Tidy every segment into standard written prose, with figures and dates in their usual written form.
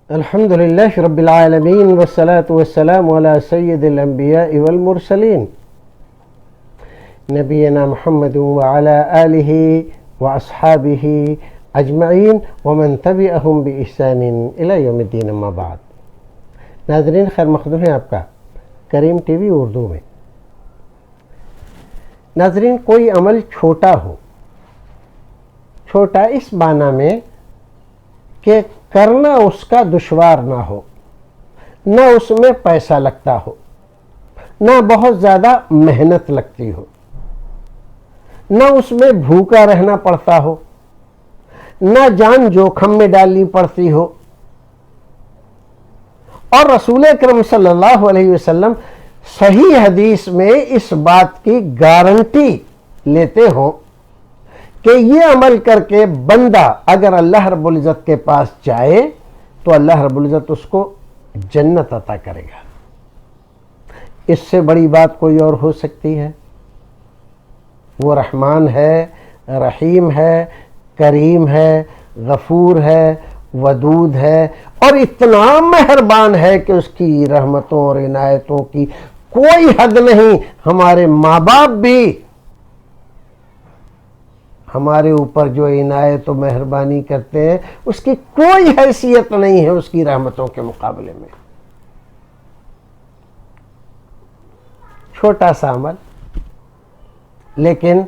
الحمد لله رب العالمين والصلاة والسلام على سيد الأنبياء والمرسلين نبينا محمد وعلى آله وأصحابه أجمعين ومن تبعهم بإحسان إلى يوم الدين أما بعد. ناظرین خیر مقدم ہے آپ کا کریم ٹی وی اردو میں. ناظرین، کوئی عمل چھوٹا ہو، چھوٹا اس معنی میں کہ کرنا اس کا دشوار نہ ہو، نہ اس میں پیسہ لگتا ہو، نہ بہت زیادہ محنت لگتی ہو، نہ اس میں بھوکا رہنا پڑتا ہو، نہ جان جوکھم میں ڈالنی پڑتی ہو. اور رسول اکرم صلی اللہ علیہ وسلم صحیح حدیث میں اس بات کی گارنٹی لیتے ہوں کہ یہ عمل کر کے بندہ اگر اللہ رب العزت کے پاس جائے تو اللہ رب العزت اس کو جنت عطا کرے گا. اس سے بڑی بات کوئی اور ہو سکتی ہے؟ وہ رحمان ہے، رحیم ہے، کریم ہے، غفور ہے، ودود ہے، اور اتنا مہربان ہے کہ اس کی رحمتوں اور عنایتوں کی کوئی حد نہیں. ہمارے ماں باپ بھی ہمارے اوپر جو عنایت و مہربانی کرتے ہیں اس کی کوئی حیثیت نہیں ہے اس کی رحمتوں کے مقابلے میں. چھوٹا سا عمل، لیکن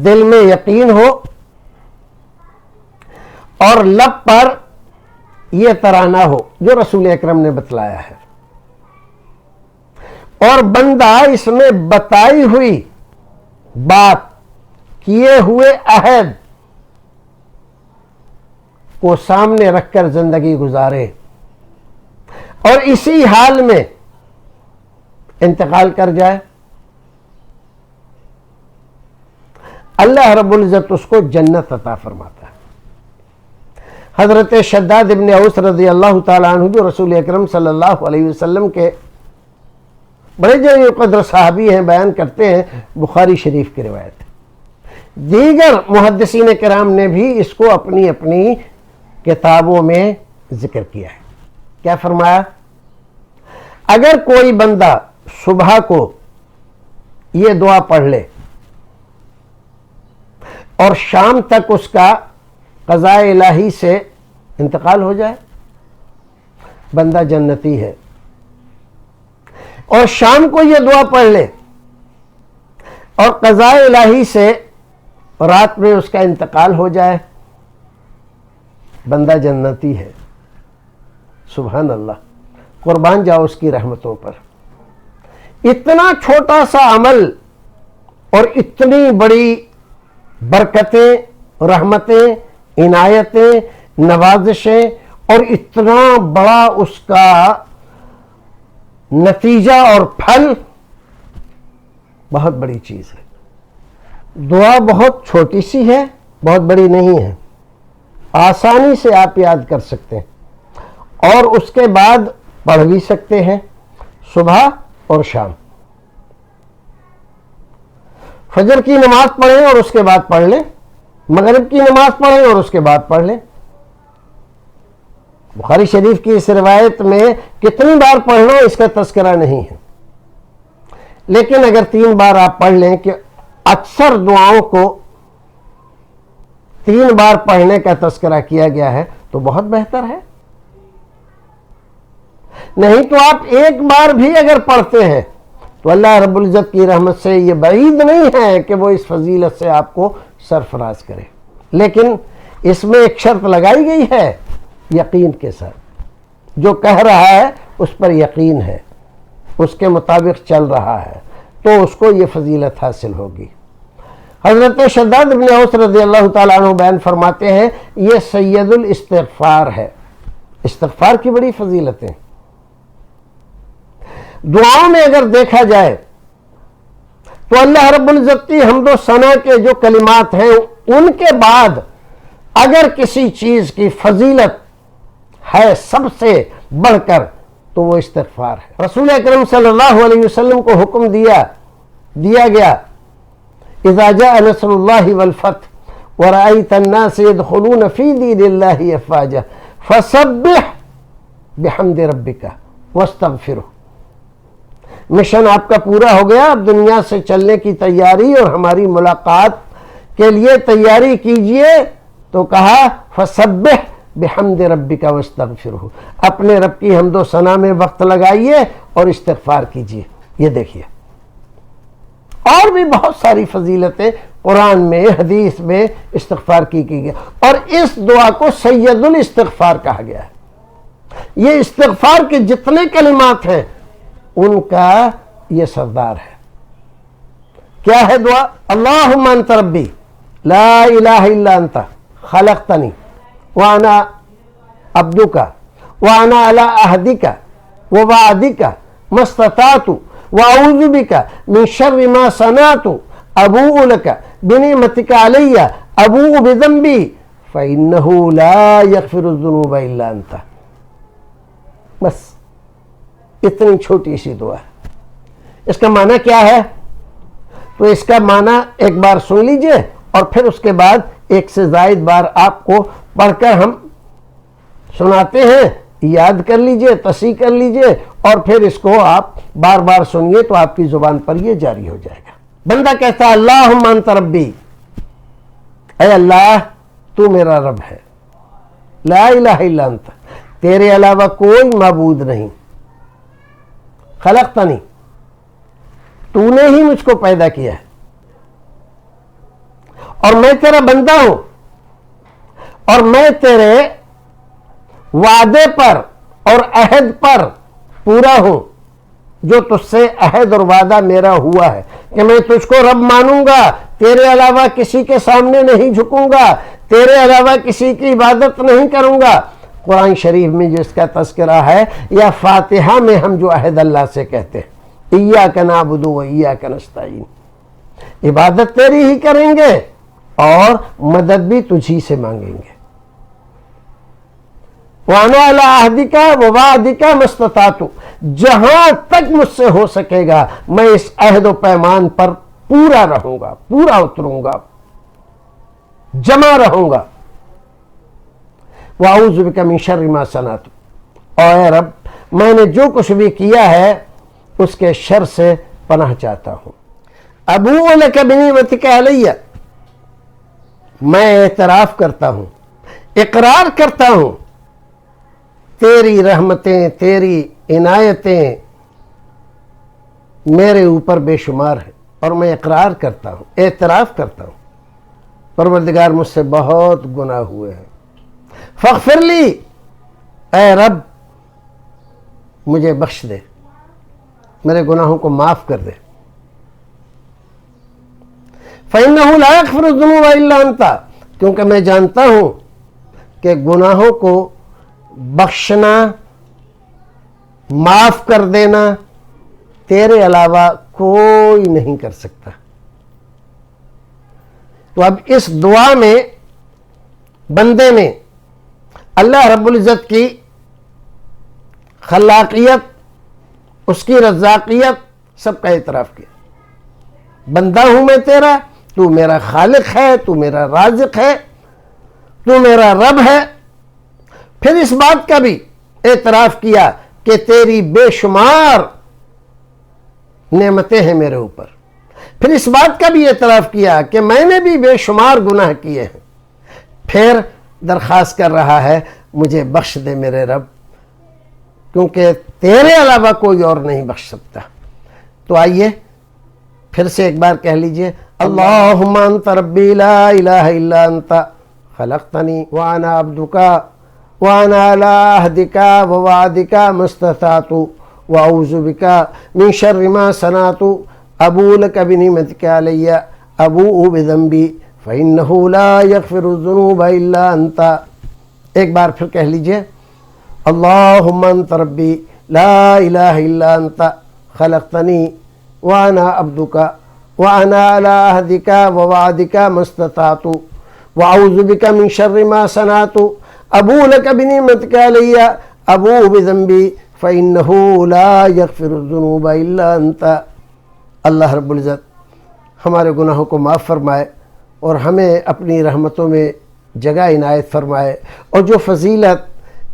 دل میں یقین ہو اور لب پر یہ ترانہ ہو جو رسول اکرم نے بتلایا ہے، اور بندہ اس میں بتائی ہوئی بات، کیے ہوئے عہد کو سامنے رکھ کر زندگی گزارے اور اسی حال میں انتقال کر جائے، اللہ رب العزت اس کو جنت عطا فرماتا ہے. حضرت شداد ابن اوس رضی اللہ تعالیٰ عنہ جو رسول اکرم صلی اللہ علیہ وسلم کے بڑے جلیل قدر صحابی ہیں، بیان کرتے ہیں، بخاری شریف کی روایت ہے. دیگر محدثین کرام نے بھی اس کو اپنی اپنی کتابوں میں ذکر کیا ہے. کیا فرمایا؟ اگر کوئی بندہ صبح کو یہ دعا پڑھ لے اور شام تک اس کا قضاء الہی سے انتقال ہو جائے، بندہ جنتی ہے. اور شام کو یہ دعا پڑھ لے اور قضاء الہی سے رات میں اس کا انتقال ہو جائے، بندہ جنتی ہے. سبحان اللہ، قربان جاؤ اس کی رحمتوں پر. اتنا چھوٹا سا عمل اور اتنی بڑی برکتیں، رحمتیں، عنایتیں، نوازشیں، اور اتنا بڑا اس کا نتیجہ اور پھل، بہت بڑی چیز ہے. دعا بہت چھوٹی سی ہے، بہت بڑی نہیں ہے، آسانی سے آپ یاد کر سکتے ہیں اور اس کے بعد پڑھ بھی سکتے ہیں صبح اور شام. فجر کی نماز پڑھیں اور اس کے بعد پڑھ لیں، مغرب کی نماز پڑھیں اور اس کے بعد پڑھ لیں. بخاری شریف کی اس روایت میں کتنی بار پڑھنا اس کا تذکرہ نہیں ہے، لیکن اگر 3 بار آپ پڑھ لیں کہ اکثر دعاؤں کو 3 بار پڑھنے کا تذکرہ کیا گیا ہے تو بہت بہتر ہے. نہیں تو آپ 1 بار بھی اگر پڑھتے ہیں تو اللہ رب العزت کی رحمت سے یہ بعید نہیں ہے کہ وہ اس فضیلت سے آپ کو سرفراز کرے. لیکن اس میں ایک شرط لگائی گئی ہے، یقین کے ساتھ. جو کہہ رہا ہے اس پر یقین ہے، اس کے مطابق چل رہا ہے، تو اس کو یہ فضیلت حاصل ہوگی. حضرت شداد ابن اوس رضی اللہ تعالیٰ عنہ بیان فرماتے ہیں، یہ سید الاستغفار ہے. استغفار کی بڑی فضیلتیں. دعاؤں میں اگر دیکھا جائے تو اللہ رب العزت کی حمد و ثنا کے جو کلمات ہیں ان کے بعد اگر کسی چیز کی فضیلت ہے سب سے بڑھ کر تو وہ استغفار ہے. رسول اکرم صلی اللہ علیہ وسلم کو حکم دیا گیا، اذا جاء نصر اللہ والفتح ورأيت الناس يدخلون في دين الله افواجا फसब्बिह बिहम्दि रब्बिका वस्तगफिरहु। मिशन आपका पूरा हो गया, अब दुनिया से चलने की तैयारी और हमारी मुलाकात के लिए तैयारी कीजिए। तो कहा फसब्बिह बिहम्दि रब्बिका वस्तगफिरहु, अपने रब की हम्दो सना में वक्त लगाइए और इस्तिगफार कीजिए। ये देखिए, और भी बहुत सारी फजीलतें कुरान में, हदीस में इस्तिगफार की गई और इस दुआ को सैयदुल इस्तिगफार कहा गया है। ये इस्तिगफार के जितने कलिमात हैं उनका ये सरदार है। क्या है दुआ? अल्लाहुम्मा अंत रब्बी ला इलाहा इल्ला अंता खलक़तनी व अना अब्दुका व अना अला अहदिका व वादिका मस्ततातु व अऊज़ु बिका मिन शर्रि मा सनातु अबूउ लका बिनिअमतिका अलैया अबूउ बिज़ंबी फ़इन्नहु ला यग़फ़िरुज़्ज़ुनूबा इल्ला अंता। बस इतनी छोटी सी दुआ है। इसका माना क्या है? तो इसका माना एक बार सुन लीजिए और फिर उसके बाद एक से ज़ायद बार आपको पढ़कर हम सुनाते हैं, याद कर लीजिए, तस्हीह कर लीजिए और फिर इसको आप बार बार सुनिए तो आपकी जुबान पर ये जारी हो जाएगा। बंदा कहता है अल्लाहुम्मा अंत रब्बी, ऐ अल्लाह तू मेरा रब है, ला इलाहा इल्ला अंता, तेरे अलावा कोई माबूद नहीं, खलक़तनी, तूने ही मुझको पैदा किया है और मैं तेरा बंदा हूं और मैं तेरे वादे पर और अहद पर पूरा हूं, जो तुझसे अहद और वादा मेरा हुआ है कि मैं तुझको रब मानूंगा, तेरे अलावा किसी के सामने नहीं झुकूंगा, तेरे अलावा किसी की इबादत नहीं करूंगा। कुरान शरीफ में जिसका तज़किरा है या फातिहा में हम जो अहद अल्लाह से कहते हैं, इय्याका नअबुदु व इय्याका नस्तईन, इबादत तेरी ही करेंगे और मदद भी तुझी से मांगेंगे। वाना अला अहदिका व वादिका मस्ततातु, जहां तक मुझसे हो सकेगा मैं इस अहद व पैमान पर पूरा रहूंगा, पूरा उतरूंगा, जमा रहूंगा। वअऊज़ु बिका मिन शर्रि मा सनातु, और रब मैंने जो कुछ भी किया है उसके शर से पनाह चाहता हूं। अबूउ लका बिनिअमतिका अलैया, मैं एतराफ करता हूं, इकरार करता हूं तेरी रहमतें, तेरी इनायतें मेरे ऊपर बेशुमार है और मैं इकरार करता हूं, एतराफ करता हूं परवरदिगार मुझसे बहुत गुनाह हुए हैं। फ़ग़फ़िरली, ऐ रब मुझे बख्श दे, मेरे गुनाहों को माफ कर दे। फ़इन्नहु ला यग़फ़िरुज़्ज़ुनूबा इल्ला अंता, क्योंकि मैं जानता हूं कि गुनाहों को बख्शना, माफ कर देना तेरे अलावा कोई नहीं कर सकता। तो अब इस दुआ में बंदे ने अल्लाह रब्बुल इज़्ज़त की खलाकियत, उसकी रज़ाकियत सबका इतराफ़ किया। बंदा हूं मैं तेरा, तू मेरा खालिक है, तू मेरा राज़िक है, तू मेरा रब है। फिर इस बात का भी एतराफ़ किया कि तेरी बेशुमार नेमतें हैं मेरे ऊपर। फिर इस बात का भी एतराफ़ किया कि मैंने भी बेशुमार गुनाह किए हैं। फिर दरख्वास्त कर रहा है मुझे बख्श दे मेरे रब, क्योंकि तेरे अलावा कोई और नहीं बख्श सकता। तो आइए फिर से एक बार कह लीजिए, अल्लाहुम्मा अंत रब्बी ला इलाहा इल्ला अंता खलक़तनी व अना अब्दुका व अना अला अहदिका व वादिका मस्ततातु व अऊज़ु बिका मिन शर्रि मा सनातु अबूउ लका बिनिअमतिका अलैया अबूउ बिज़ंबी फ़इन्नहु ला यग़फ़िरुज़्ज़ुनूबा इल्ला अंता। एक बार फिर कह लीजिए, अल्लाहुम्मा अंत रब्बी ला इलाहा इल्ला अंता खलक़तनी व अना अब्दुका व अना अला अहदिका व वादिका मस्ततातु व अऊज़ु बिका मिन शर्रि मा सनातु अबूउ लका बिनिअमतिका अलैया अबूउ बिज़ंबी फ़इन्नहु ला यग़फ़िरुज़्ज़ुनूबा इल्ला अंता। अल्लाह रब्बुल इज़्ज़त हमारे गुनाहों को माफ़ फरमाए और हमें अपनी रहमतों में जगह इनायत फरमाए, और जो फजीलत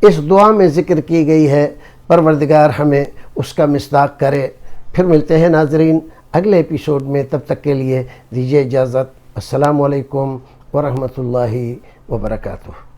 اس دعا میں ذکر کی گئی ہے، پروردگار ہمیں اس کا مصداق کرے۔ پھر ملتے ہیں ناظرین اگلے ایپیسوڈ میں، تب تک کے لیے دیجیے اجازت۔ السلام علیکم ورحمۃ اللہ وبرکاتہ۔